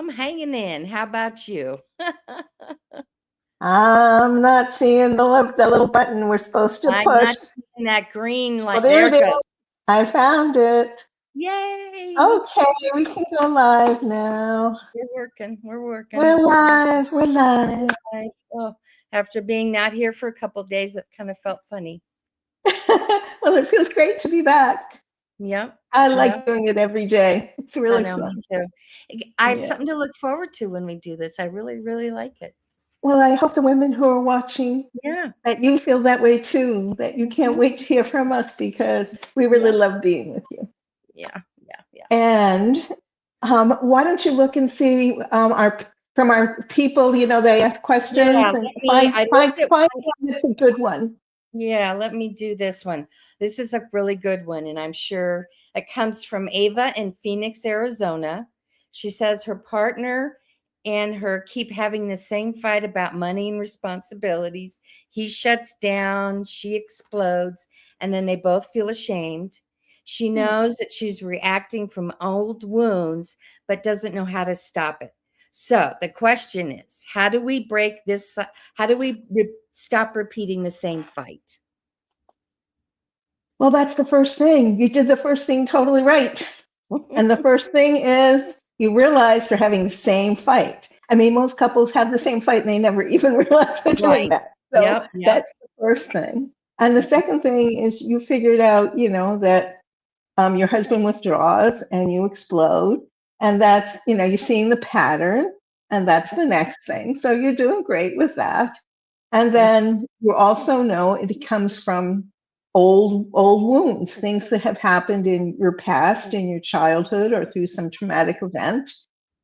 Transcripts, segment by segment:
I'm hanging in. How about you? I'm not seeing the little button we're supposed to I'm push. not seeing that green Well, light. there There it it goes. is. I found it. Yay! Let's Okay, we can go live now. We're working. We're working. We're live. We're live. Nice. Oh, after being not here for a couple of days, it kind of felt funny. Well, it feels great to be back. Yep. I like Yep. doing it every day. It's I really know, me fun. too. I have Yeah. something to look forward to when we do this. I really, really like it. Well, I hope the women who are watching Yeah. that you feel that way too, that you can't Mhm. wait to hear from us because we really Yep. love being with you. Yeah. Yeah. Yeah. And why don't you look and see our from our people? You know, they ask Yeah. questions and Let me. I looked at find one. one that's a good one. Yeah, let me do this one. This is a really good one, and I'm sure it comes from Ava in Phoenix, Arizona. She says her partner and her keep having the same fight about money and responsibilities. He shuts down, she explodes, and then they both feel ashamed. She Hmm. knows that she's reacting from old wounds, but doesn't know how to stop it. So the question is, how do we break this? How do we stop repeating the same fight? Well, that's the first thing. You did the first thing totally right. And the first thing is you realize you're having the same fight. I mean, most couples have the same fight and they never even realize they're doing Right. that. So Yep, yep. that's the first thing. And the second thing is you figured out, you know, that your husband withdraws and you explode. And that's, you know, you're seeing the pattern. And that's the next thing. So you're doing great with that. And Mm, then you also know it comes from old wounds, things that have happened in your past, in your childhood, or through some traumatic event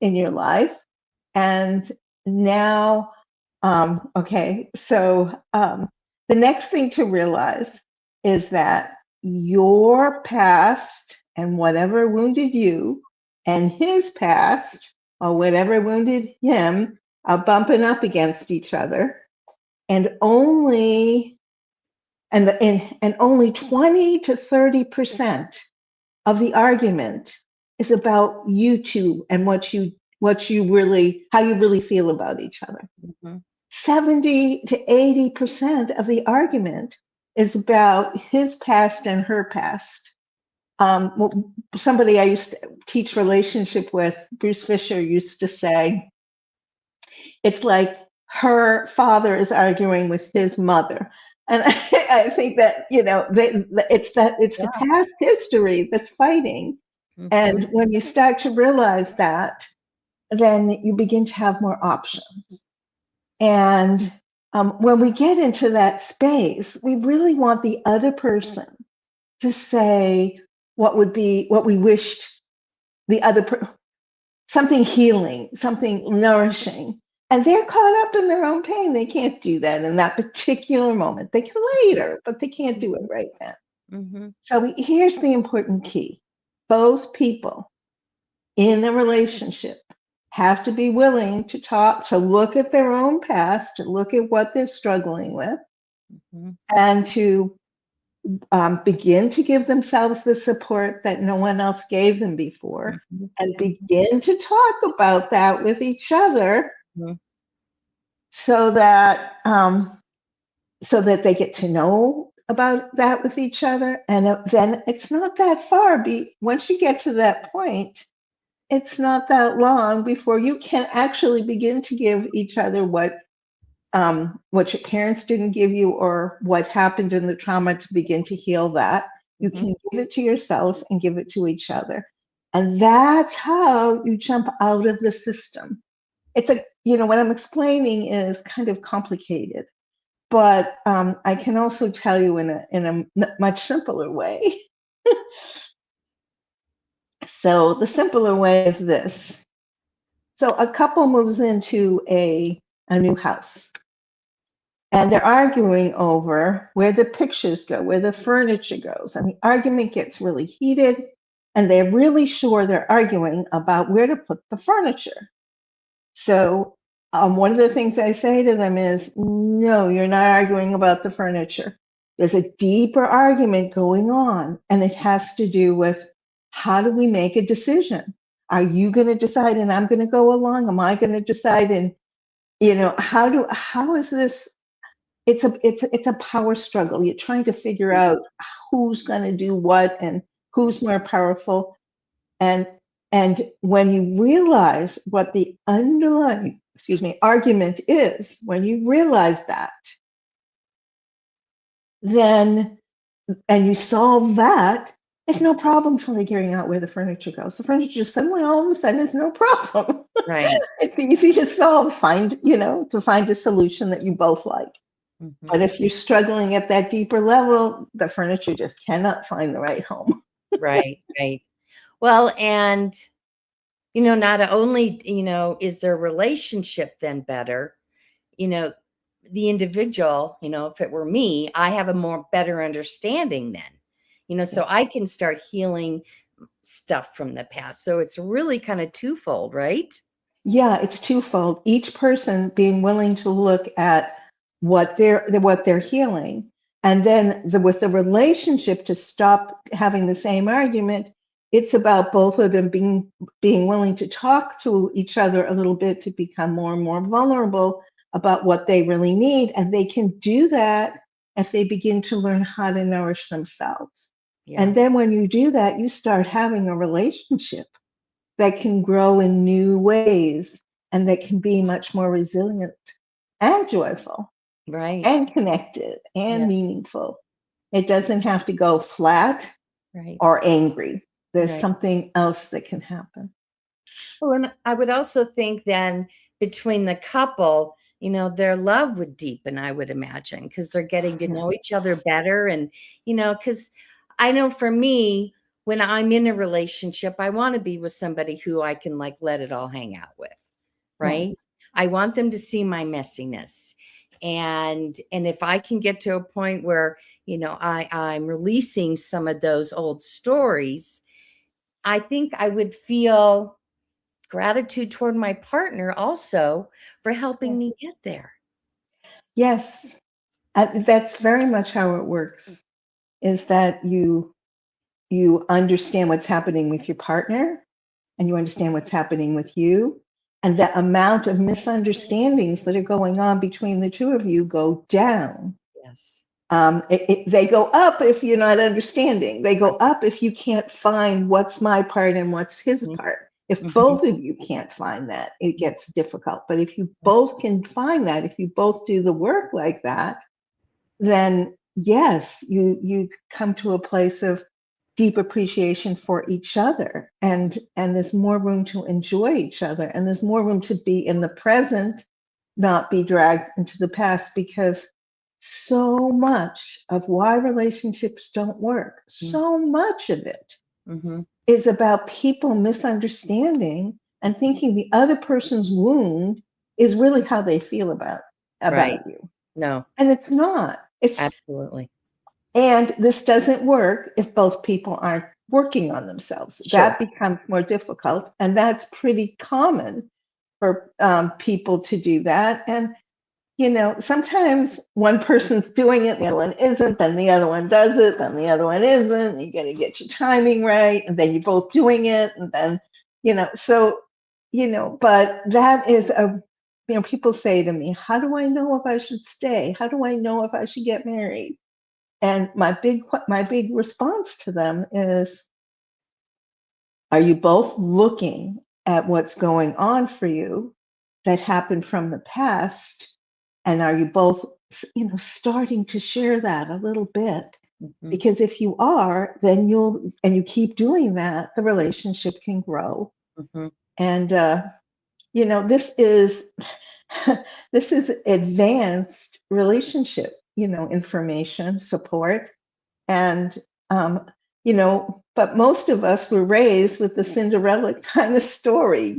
in your life. And now, okay, so the next thing to realize is that your past and whatever wounded you and his past or whatever wounded him are bumping up against each other, and only 20 to 30% of the argument is about you two and what you really how you really feel about each other. mhm. 70 to 80% of the argument is about his past and her past. Somebody I used to teach relationship with, Bruce Fisher, used to say, it's like her father is arguing with his mother. And I think that, you know, it's the Yeah. past history that's fighting. And Mhm. when you start to realize that, then you begin to have more options. And when we get into that space, we really want the other person to say what we wished the something healing, something nourishing. And they're caught up in their own pain. They can't do that in that particular moment. They can later, but they can't do it Mhm. right now. Mhm. So here's the important key. Both people in a relationship have to be willing to talk, to look at their own past, to look at what they're struggling with, Mhm. and to begin to give themselves the support that no one else gave them before, Mhm. and Mhm. begin to talk about that with each other Mhm. so that they get to know about that with each other. And then it's not that far. Once you get to that point, it's not that long before you can actually begin to give each other what your parents didn't give you or what happened in the trauma to begin to heal that. You Mhm. can give it to yourselves and give it to each other. And that's how you jump out of the system. What I'm explaining is kind of complicated, but I can also tell you in a much simpler way. So the simpler way is this. So a couple moves into a new house, and they're arguing over where the pictures go, where the furniture goes. And the argument gets really heated, and they're really sure they're arguing about where to put the furniture. So, one of the things I say to them is, no, you're not arguing about the furniture. There's a deeper argument going on, and it has to do with how do we make a decision? Are you going to decide and I'm going to go along? Am I going to decide? And, how is this? It's a power struggle. You're trying to figure out who's going to do what and who's more powerful. And when you realize what the underlying, argument is, when you realize that, then and you solve that, it's no problem figuring out where the furniture goes. The furniture just suddenly all of a sudden is no problem. Right. It's easy to solve, to find a solution that you both like. But if you're struggling at that deeper level, the furniture just cannot find the right home. Right. Right. Well, and not only, is their relationship then better, the individual, if it were me, I have a more better understanding then, so I can start healing stuff from the past. So it's really kind of twofold, right? Yeah, it's twofold. Each person being willing to look at what they're healing, and then with the relationship to stop having the same argument. It's about both of them being willing to talk to each other a little bit to become more and more vulnerable about what they really need, and they can do that if they begin to learn how to nourish themselves. Yeah. And then when you do that, you start having a relationship that can grow in new ways and that can be much more resilient and joyful Right. and connected and Yes. meaningful. It doesn't have to go flat Right. or angry. There's Right. something else that can happen. Well, and I would also think then between the couple, their love would deepen, I would imagine, because they're getting to Yeah. know each other better. And, because I know for me, when I'm in a relationship, I want to be with somebody who I can like let it all hang out with. Yeah. Right. I want them to see my messiness. And if I can get to a point where, I'm releasing some of those old stories, I think I would feel gratitude toward my partner also for helping Yeah. me get there. Yes. That's very much how it works, is that you understand what's happening with your partner and you understand what's happening with you, and the amount of misunderstandings that are going on between the two of you go down. Yes. They go up if you're not understanding. They go up if you can't find what's my part and what's his part. If Mhm. both of you can't find that, it gets difficult. But if you both can find that, if you both do the work like that, then yes, you come to a place of deep appreciation for each other, and there's more room to enjoy each other, and there's more room to be in the present, not be dragged into the past, because so much of why relationships don't work, so much of it Mhm. is about people misunderstanding and thinking the other person's wound is really how they feel Right. about you. No, And it's not. absolutely. And this doesn't work if both people aren't working on themselves. Sure. That becomes more difficult. And that's pretty common for people to do that. And, sometimes one person's doing it, the other one isn't, then the other one does it, then the other one isn't. You got to get your timing right. And then you're both doing it. And then, but that is people say to me, how do I know if I should stay? How do I know if I should get married? And my big response to them is, are you both looking at what's going on for you that happened from the past? And are you both, starting to share that a little bit? Mhm. Because if you are, then and you keep doing that, the relationship can grow. Mhm. And, this is, this is advanced relationship, information support. And but most of us were raised with the Cinderella kind of story.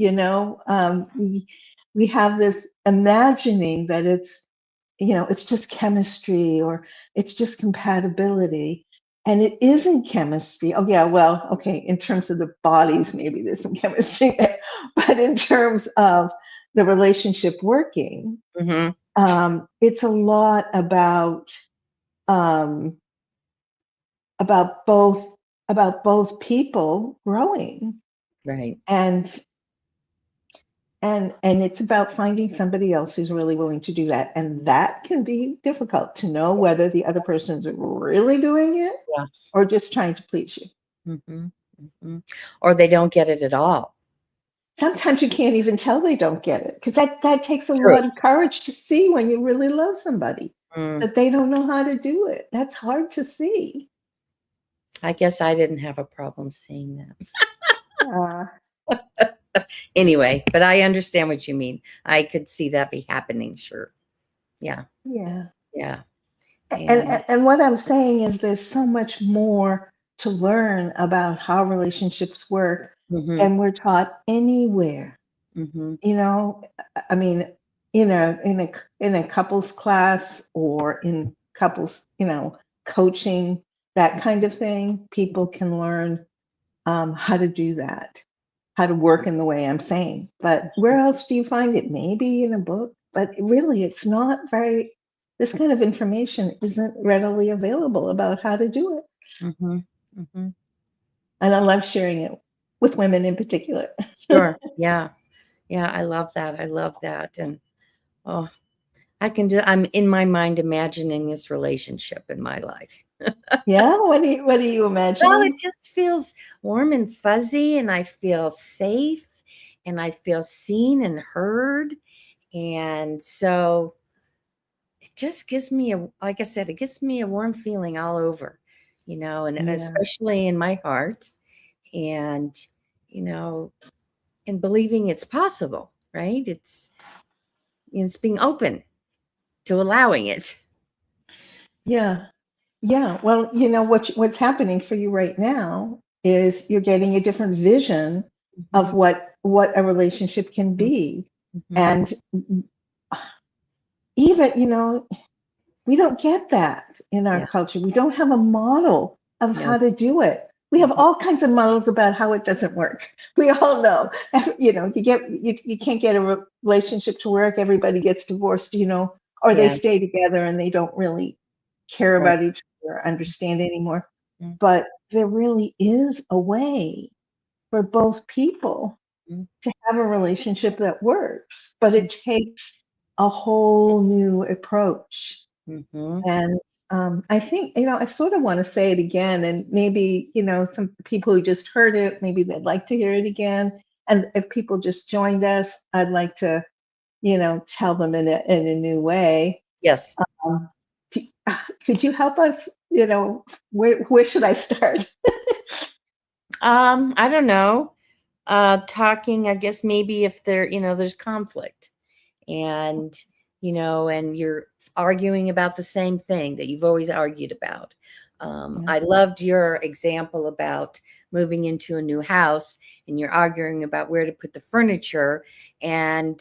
We have this imagining that it's just chemistry, or it's just compatibility, and it isn't chemistry. Oh yeah, well, okay, in terms of the bodies, maybe there's some chemistry there, but in terms of the relationship working, Mhm. it's a lot um, about both people growing. Right. And and it's about finding somebody else who's really willing to do that. And that can be difficult to know whether the other person's really doing it Yes. or just trying to please you. Hmm. Hmm. Or they don't get it at all. Sometimes you can't even tell they don't get it because that takes a True. lot of courage to see when you really love somebody Mm, that they don't know how to do it. That's hard to see. I guess I didn't have a problem seeing that. Uh, Anyway, but I understand what you mean. I could see that be happening. Sure. Yeah. yeah. Yeah. And, And and what I'm saying is there's so much more to learn about how relationships work hmm. than we're taught anywhere. Hmm. You know, I mean, in a couples class or in couples, coaching, that kind of thing, people can learn how to do that, how to work in the way I'm saying. But where else do you find it? Maybe in a book, but really, it's not very. This kind of information isn't readily available about how to do it, Hmm. Hmm. and I love sharing it with women in particular. Sure. Yeah. Yeah. I love that. I love that. And oh, I'm in my mind imagining this relationship in my life. Yeah, what are you Well, it imagining? just feels warm and fuzzy, and I feel safe, and I feel seen and heard. And so it just gives me like I said, it gives me a warm feeling all over, and Yeah. especially in my heart. And, you know, and believing it's possible, right? It's being open to allowing it. Yeah. Yeah. Well, what's happening for you right now is you're getting a different vision Hmm. of what a relationship can Hmm. be. Hmm. And even, we don't get that in our Yeah. culture. We don't have a model of No. how to do it. We have Hmm. all kinds of models about how it doesn't work. We all know. You can't get a relationship to work. Everybody gets divorced, or they Yeah. stay together and they don't really care Right. about each other or understand anymore. Mhm. But there really is a way for both people to have a relationship that works, but it takes a whole new approach. Mhm. And I think, I sort of want to say it again, and maybe, some people who just heard it, maybe they'd like to hear it again. And if people just joined us, I'd like to, tell them in a new way. Yes. Um, could you help us? Where should I start? I don't know. Talking, I guess maybe if there's conflict and, and you're arguing about the same thing that you've always argued about. Yeah. I loved your example about moving into a new house and you're arguing about where to put the furniture. And,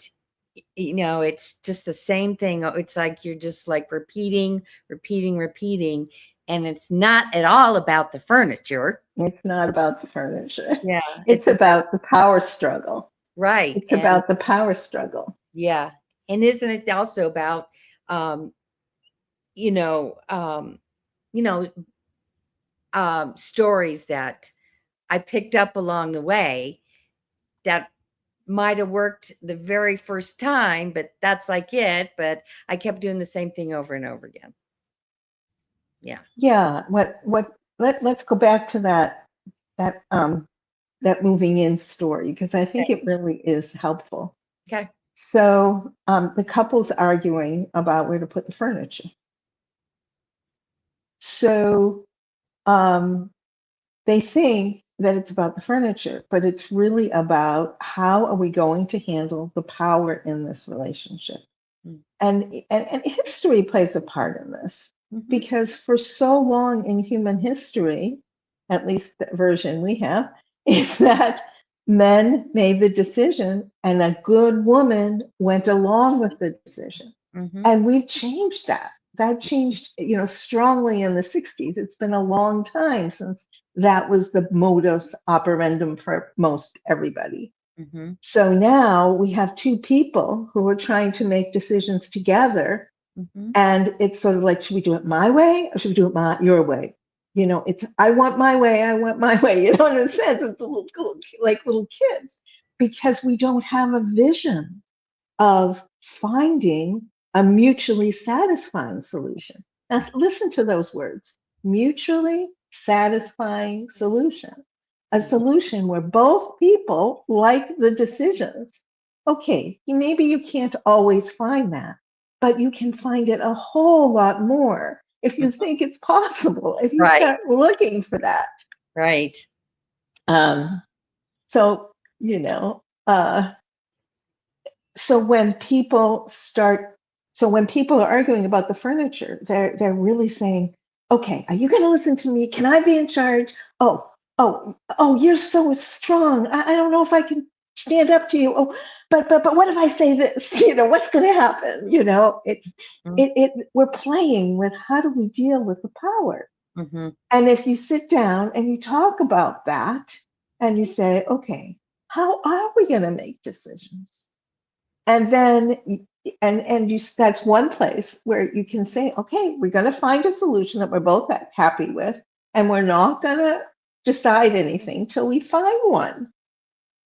it's just the same thing. It's like you're just like repeating, repeating, repeating. And it's not at all about the furniture. It's not about the furniture. Yeah, It's it's about about the power struggle. right. It's And about the power struggle. yeah. And isn't it also about um, you know, um, you know, stories that I picked up along the way that might have worked the very first time, but that's like it. But I kept doing the same thing over and over again. Yeah. Yeah. Let's go back to that that moving in story because I Okay. think it really is helpful. Okay. So the couple's arguing about where to put the furniture. So um, they think that it's about the furniture, but it's really about how are we going to handle the power in this relationship. And history plays a part in this Mm-hmm. because for so long in human history, at least the version we have, is that men made the decision and a good woman went along with the decision. Mm-hmm. And we've changed that. That changed, strongly in the 60s. It's been a long time since that was the modus operandum for most everybody. Mm-hmm. So now we have two people who are trying to make decisions together. Mm-hmm. And it's sort of like, should we do it my way or should we do it your way? It's I want my way, I want my way. In a sense, it's like little kids, because we don't have a vision of finding a mutually satisfying solution. Now, listen to those words: mutually satisfying solution. A solution where both people like the decisions. Okay, maybe you can't always find that, but you can find it a whole lot more if you Mhm. think it's possible, if you Right. start looking for that. Right. Um, so, you know, uh, so when people start so when people are arguing about the furniture, they're really saying, okay, are you going to listen to me? Can I be in charge? Oh, you're so strong. I don't know if I can stand up to you. Oh, but what if I say this? What's going to happen? We're playing with, how do we deal with the power? Mm-hmm. And if you sit down and you talk about that, and you say, okay, how are we going to make decisions? And then that's one place where you can say, okay, we're going to find a solution that we're both happy with, and we're not going to decide anything till we find one.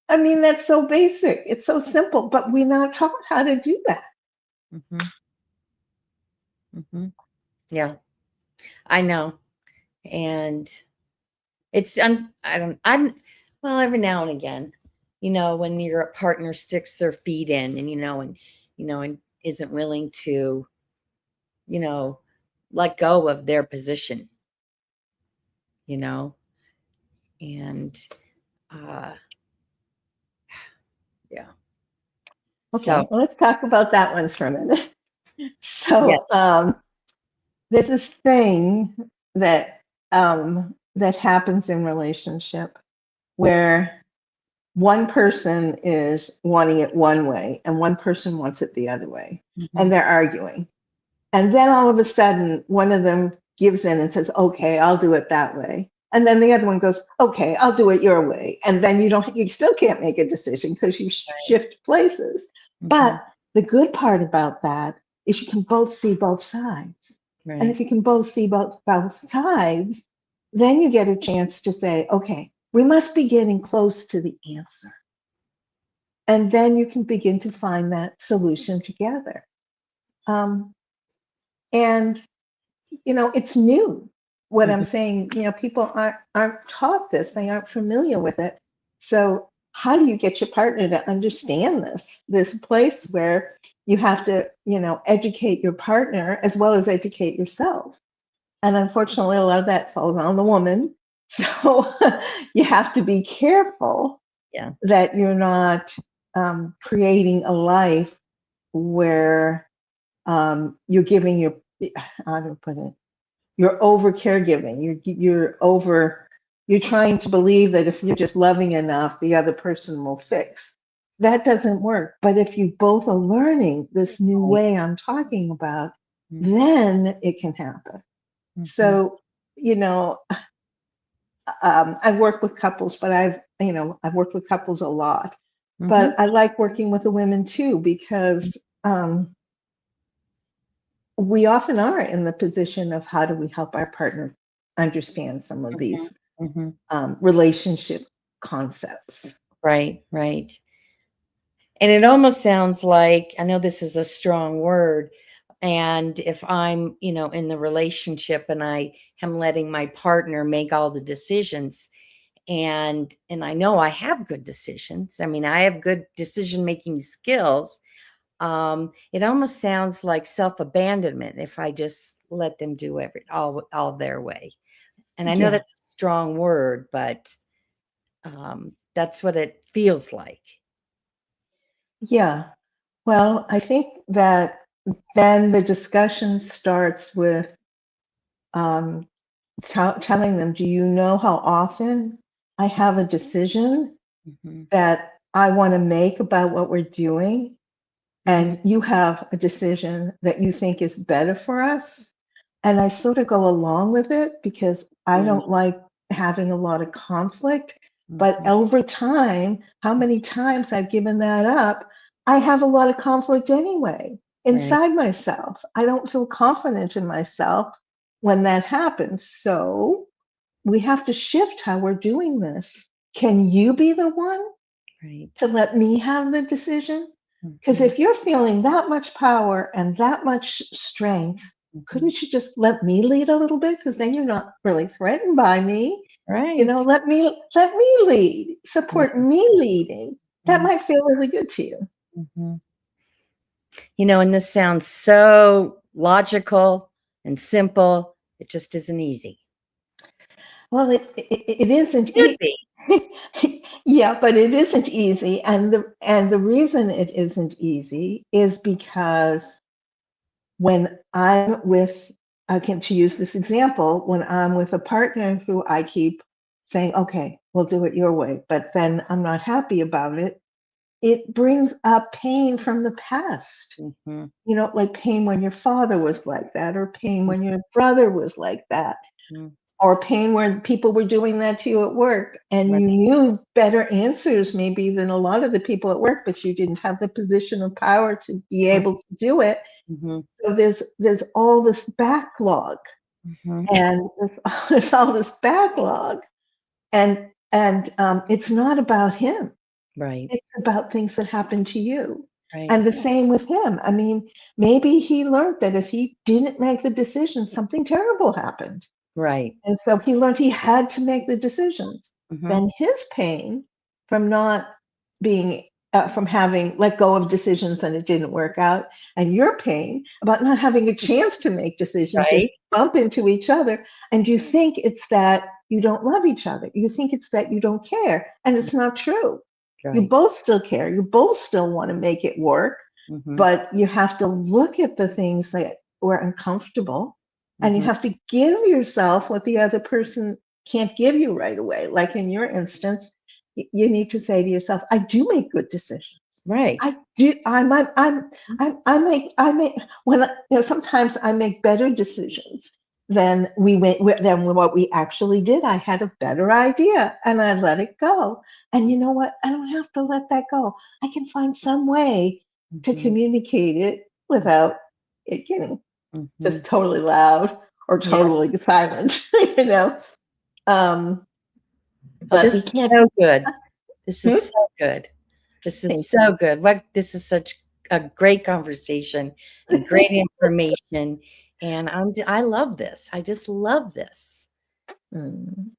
I mean, that's so basic, it's so simple, but we're not taught how to do that. Mm-hmm. Mm-hmm. Yeah, I know. And I don't, well, every now and again, when your partner sticks their feet in and isn't willing to, you know, let go of their position, you know, and, uh, yeah. Okay, So, well, let's talk about that one for a minute. So yes. there's this thing that happens in relationship where one person is wanting it one way and one person wants it the other way, Hmm. and they're arguing. And then all of a sudden, one of them gives in and says, okay, I'll do it that way. And then the other one goes, okay, I'll do it your way. And then you still can't make a decision because you Right. shift places. Hmm. But the good part about that is you can both see both sides. And Right. if you can both see both sides, then you get a chance to say, okay, we must be getting close to the answer. And then you can begin to find that solution together. Um, and it's new. What I'm Hmm. saying, people aren't taught this, they aren't familiar with it. So how do you get your partner to understand this place where you have to, educate your partner as well as educate yourself? And unfortunately, a lot of that falls on the woman. So you have to be careful Yeah. that you're not creating a life where you're giving your, how do I put it? You're over caregiving. You're trying to believe that if you're just loving enough, the other person will fix. That doesn't work. But if you both are learning this new Right. way I'm talking about, then it can happen. Mm-hmm. So, I've worked with couples, but I've worked with couples a lot. Hmm. But I like working with the women too, because we often are in the position of, how do we help our partner understand some of Hmm. these Hmm. relationship concepts. Right. Right. And it almost sounds like, I know this is a strong word, and if I'm, in the relationship and I am letting my partner make all the decisions, and I know I have good decisions. I mean, I have good decision making skills. It almost sounds like self-abandonment if I just let them do all their way. And I know Yeah, that's a strong word, but that's what it feels like. yeah. Well, I think that then the discussion starts with um, telling them, do you know how often I have a decision Hmm. that I want to make about what we're doing? Hmm. And you have a decision that you think is better for us. And I sort of go along with it because I Hmm. don't like having a lot of conflict. But Hmm. over time, how many times I've given that up, I have a lot of conflict anyway Right. inside myself. I don't feel confident in myself when that happens. So we have to shift how we're doing this. Can you be the one Right. to let me have the decision? Because Mhm. if you're feeling that much power and that much strength, Mhm. couldn't you just let me lead a little bit? Because then you're not really threatened by me. Right. Let me lead. Support Yeah. me leading. That Mhm. might feel really good to you. Mhm. And this sounds so logical and simple. It just isn't easy. Well, it isn't Should be. yeah, but it isn't easy, and the reason it isn't easy is because when I'm with, again, to use this example, when I'm with a partner who I keep saying, okay, we'll do it your way, but then I'm not happy about it, it brings up pain from the past. Mhm. Like pain when your father was like that, or pain when your brother was like that, Mhm. or pain where people were doing that to you at work and Right. you knew better answers maybe than a lot of the people at work, but you didn't have the position of power to be able to do it. Mhm. So there's all this backlog, Mhm. and there's all this backlog, and it's not about him. Right. It's about things that happen to you. Right. And the same with him. I mean, maybe he learned that if he didn't make the decision, something terrible happened. Right. And so he learned he had to make the decisions. Mhm. Then his pain from not being, from having let go of decisions and it didn't work out, and your pain about not having a chance to make decisions, just Right. bump into each other. And you think it's that you don't love each other. You think it's that you don't care. And it's not true. You Right. both still care. You both still want to make it work, Mhm. but you have to look at the things that were uncomfortable, and you Mhm. have to give yourself what the other person can't give you right away. Like in your instance, you need to say to yourself, I do make good decisions. Right. I do. I make when sometimes I make better decisions than what we actually did. I had a better idea and I let it go. And you know what? I don't have to let that go. I can find some way to Mhm. communicate it without it getting Mhm. just totally loud or Yeah. totally silent. you know. Um, Oh, but this we is can't. so good. This Hmm? is so good. This is Thank so good. This is such a great conversation and great information. And I love this. I just love this. you.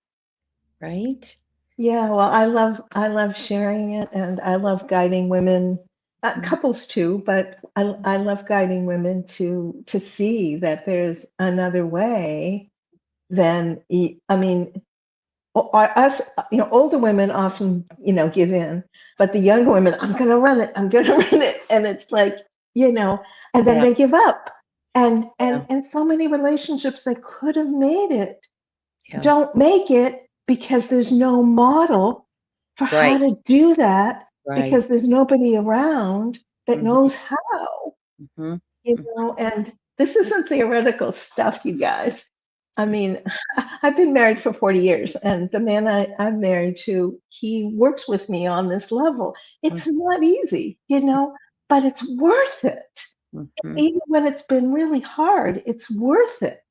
Right? Yeah, well, I love sharing it, and I love guiding women, Mm. couples too, but I love guiding women to see that there's another way than I mean, us, older women often, give in, but the younger women, I'm gonna run it, I'm gonna run it, and it's like, you know, and then Yeah. they give up, and Yeah. and and so many relationships that could have made it Yeah. don't make it because there's no model for how Right. to do that, Right. because there's nobody around that Mhm. knows how, Mhm. and this isn't theoretical stuff, you guys. I mean, I've been married for 40 years, and the man I'm married to, he works with me on this level. Mhm. It's not easy, but it's worth it. Mhm. Even when it's been really hard, it's worth it.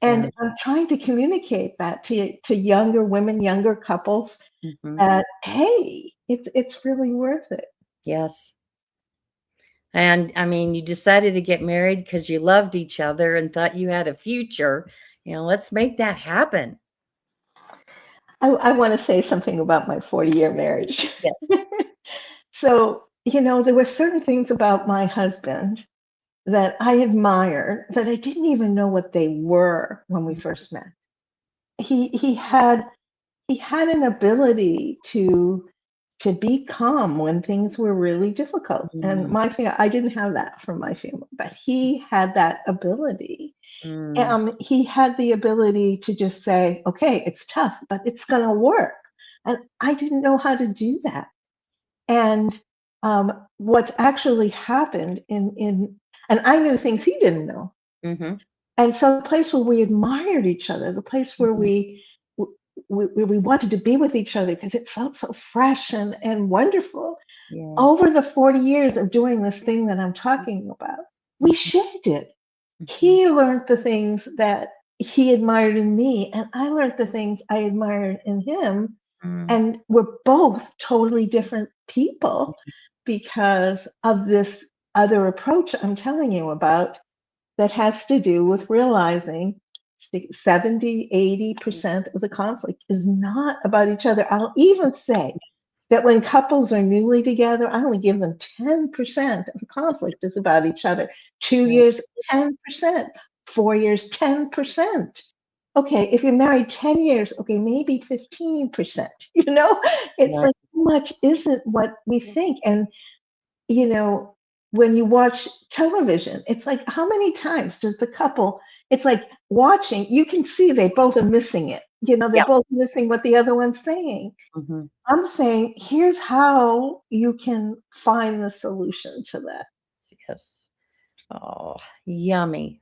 Yeah. And I'm trying to communicate that to younger women, younger couples, Mhm. that hey, it's really worth it. Yes. And I mean, you decided to get married because you loved each other and thought you had a future. Let's make that happen. I want to say something about my 40-year marriage. Yes. So, there were certain things about my husband that I admired that I didn't even know what they were when we first met. He had an ability to be calm when things were really difficult. And Mm, my family, I didn't have that from my family, but he had that ability. mm, He had the ability to just say, okay, it's tough, but it's going to work. And I didn't know how to do that. And what's actually happened and I knew things he didn't know. mhm, And so the place where we admired each other, the place where mhm. we wanted to be with each other because it felt so fresh and wonderful. Yeah. Over the 40 years of doing this thing that I'm talking about, we Mhm, shifted. mhm. He learned the things that he admired in me, and I learned the things I admired in him. Mm. And we're both totally different people because of this other approach I'm telling you about that has to do with realizing 70, 80% of the conflict is not about each other. I'll even say that when couples are newly together, I only give them 10% of the conflict is about each other. 2 years, 10%. 4 years, 10%. Okay, if you're married 10 years, okay, maybe 15%. It's Right. like how much isn't what we think. And you know, when you watch television, it's like how many times does the couple, it's like watching, you can see they both are missing it. They're Yeah. both missing what the other one's saying. Mhm. I'm saying, here's how you can find the solution to Yes. Oh, yummy.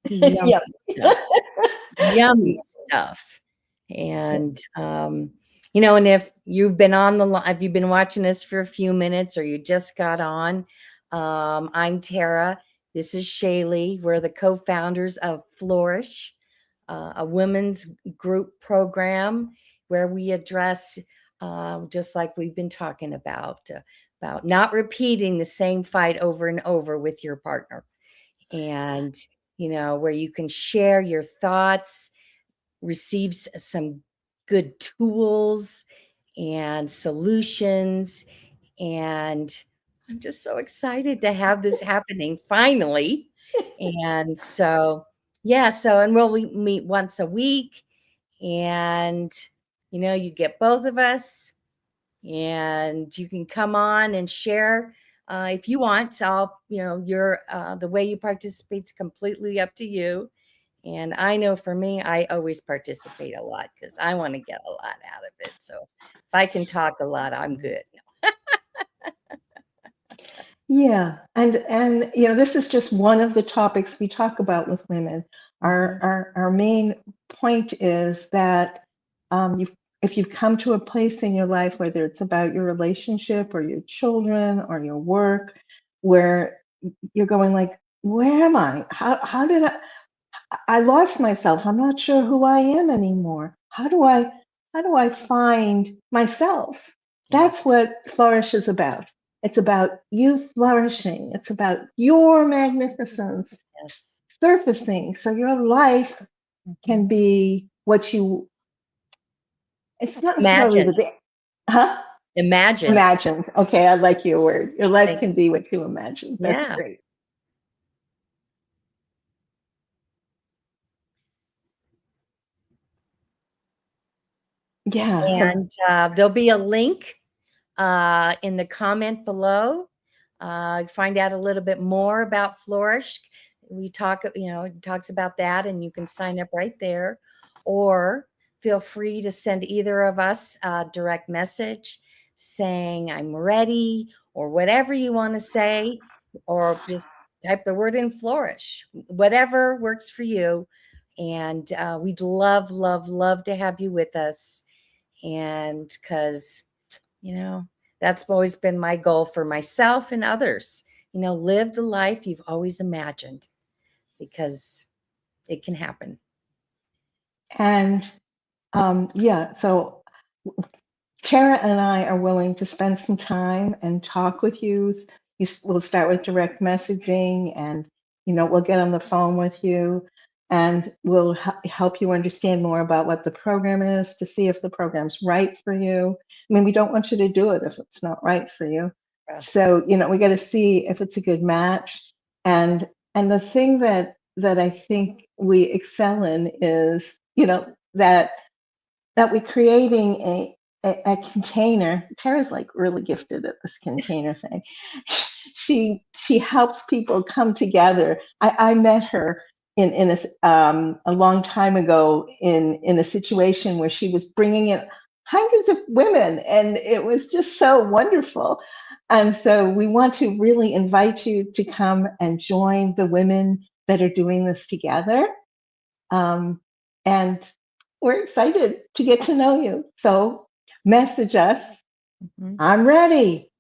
that. Yummy Yeah. stuff. Yummy stuff. And, and if you've been on the line, if you've been watching this for a few minutes or you just got on, I'm Tara. This is Shaylee. We're the co-founders of Flourish, a women's group program where we address, just like we've been talking about not repeating the same fight over and over with your partner. And, where you can share your thoughts, receive some good tools and solutions. And I'm just so excited to have this happening finally. And so, yeah, and we meet once a week. And, you get both of us and you can come on and share if you want. Your the way you participate is completely up to you. And I know for me, I always participate a lot because I want to get a lot out of it. So if I can talk a lot, I'm good. Yeah, and this is just one of the topics we talk about with women. Our Mhm. our main point is that if you've come to a place in your life, whether it's about your relationship or your children or your work, where you're going like, where am I? How did I lost myself. I'm not sure who I am anymore. How do I find myself? Yeah. That's what Flourish is about. It's about you flourishing. It's about your magnificence Yes. surfacing so your life can Mhm. be what you, it's not necessarily Imagined. the, huh? Imagined. Imagined. Okay, I like your word. Your life Thank can be what you imagine. That's Yeah. great. Yeah. So And there'll be a link in the comment below. Find out a little bit more about Flourish. We talk, it talks about that, and you can sign up right there. Or feel free to send either of us a direct message saying, I'm ready, or whatever you want to say, or just type the word in Flourish, whatever works for you. And we'd love, love, love to have you with us. And because you know, that's always been my goal for myself and others. Live the life you've always imagined because it can happen. and yeah, so Tara and I are willing to spend some time and talk with you. We'll start with direct messaging, and we'll get on the phone with you, and we'll help you understand more about what the program is to see if the program's right for you. I mean, we don't want you to do it if it's not right for you. Yeah. So we got to see if it's a good match. And the thing that I think we excel in is that we're creating a container. Tara's like really gifted at this container thing. She helps people come together. I met her in a long time ago in a situation where she was bringing in hundreds of women, and it was just so wonderful. And so we want to really invite you to come and join the women that are doing this together. And we're excited to get to know you. So message us. Mhm. I'm ready.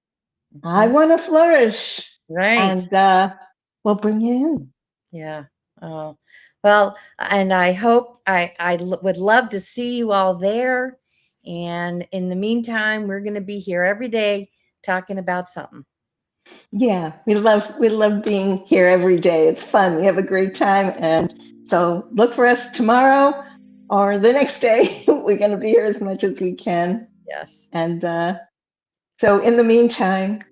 I Mhm. want to flourish. Right. And we'll bring you in. Yeah. Oh, Well, and I hope would love to see you all there. And in the meantime, we're going to be here every day talking about something. Yeah, we love being here every day. It's fun. We have a great time, and so look for us tomorrow or the next day. We're going to be here as much as we can, Yes. and so in the meantime,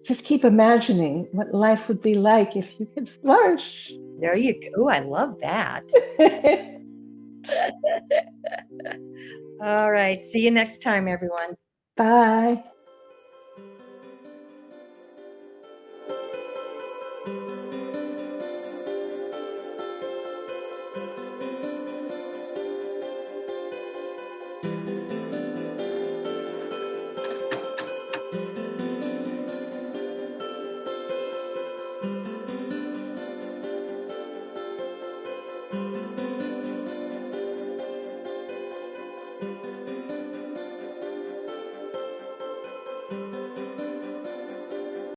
just keep imagining what life would be like if you could flourish. There you go. Ooh, I love that. All right. See you next time, everyone. Bye.